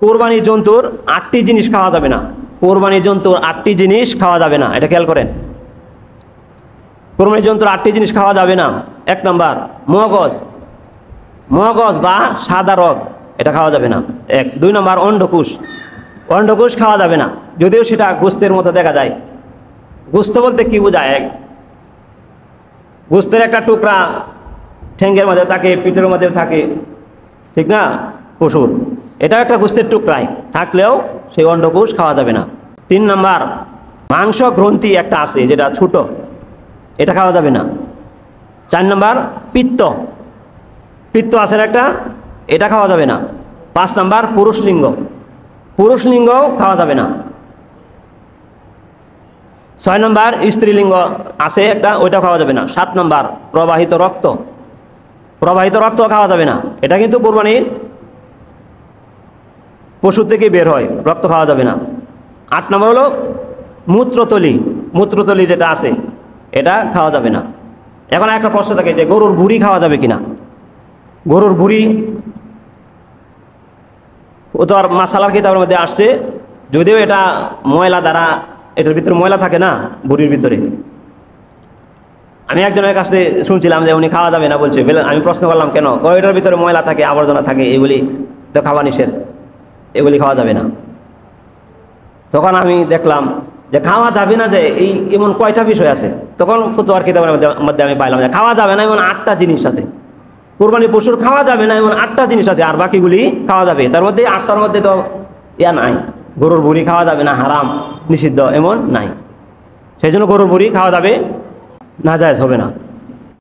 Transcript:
কোরবানি জন্তুর 8টি জিনিস খাওয়া যাবে না। কোরবানি জন্তুর 8টি জিনিস খাওয়া যাবে না, এটা খেয়াল করেন। কোরবানি জন্তুর 8টি জিনিস খাওয়া যাবে না। 1 নাম্বার মগজ, মগজ বা সাদা রগ, এটা খাওয়া যাবে না। 1। 2 নাম্বার অন্ডকোষ, অন্ডকোষ খাওয়া যাবে না, যদিও সেটা গোস্তের মতো দেখা যায়। গোস্ত বলতে কি বোঝায়? গোস্তের একটা টুকরা ঠ্যাঙ্গের মধ্যে থাকে, পিঠের মধ্যে থাকে, ঠিক না, পশুর। এটা একটা গোস্তের টুকরাই থাকলেও সেই অন্ডকোষ খাওয়া যাবে না। 3 নাম্বার মাংস গ্রন্থি একটা আছে যেটা ছোট, এটা খাওয়া যাবে না। 4 নাম্বার পিত্ত, পিত্ত আছে একটা, এটা খাওয়া যাবে না। 5 নাম্বার পুরুষ লিঙ্গ, পুরুষ লিঙ্গও খাওয়া যাবে না। 6 নাম্বার স্ত্রীলিঙ্গ আছে একটা, ওইটাও খাওয়া যাবে না। 7 নাম্বার প্রবাহিত রক্ত, প্রবাহিত রক্ত খাওয়া যাবে না। এটা কিন্তু কোরবানির পশু থেকে বের হয়, রক্ত খাওয়া যাবে না। 8 নাম্বার হলো মূত্রতলি, মূত্রতলি যেটা আছে এটা খাওয়া যাবে না। এখন একটা প্রশ্ন থাকে যে গরুর ভুঁড়ি খাওয়া যাবে কিনা। গরুর ভুঁড়ি ও তো আর মাসালার কিতাবের মধ্যে আসছে, যদিও এটা ময়লা দ্বারা, এটার ভিতরে ময়লা থাকে না ভুঁড়ির ভিতরে। আমি একজনের কাছে শুনছিলাম যে উনি খাওয়া যাবে না বলছে। আমি প্রশ্ন করলাম কেন? এটার ভিতরে ময়লা থাকে, আবর্জনা থাকে, এগুলি তো খাওয়া নিষেধ, এগুলি খাওয়া যাবে না। তখন আমি দেখলাম যে খাওয়া যাবে না, যে এই এমন কয়টা বিষয় আছে। তখন ফতোয়ার কিতাবের মধ্যে আমি পাইলাম যে খাওয়া যাবে না এমন 8টা জিনিস আছে। কোরবানি পশুর খাওয়া যাবে না এমন 8টা জিনিস আছে, আর বাকিগুলি খাওয়া যাবে। তার মধ্যে 8টার মধ্যে তো ইয়া নাই, গরুর ভুঁড়ি খাওয়া যাবে না, হারাম, নিষিদ্ধ এমন নাই। সেই জন্য গরুর ভুঁড়ি খাওয়া যাবে না, জায়েজ হবে না।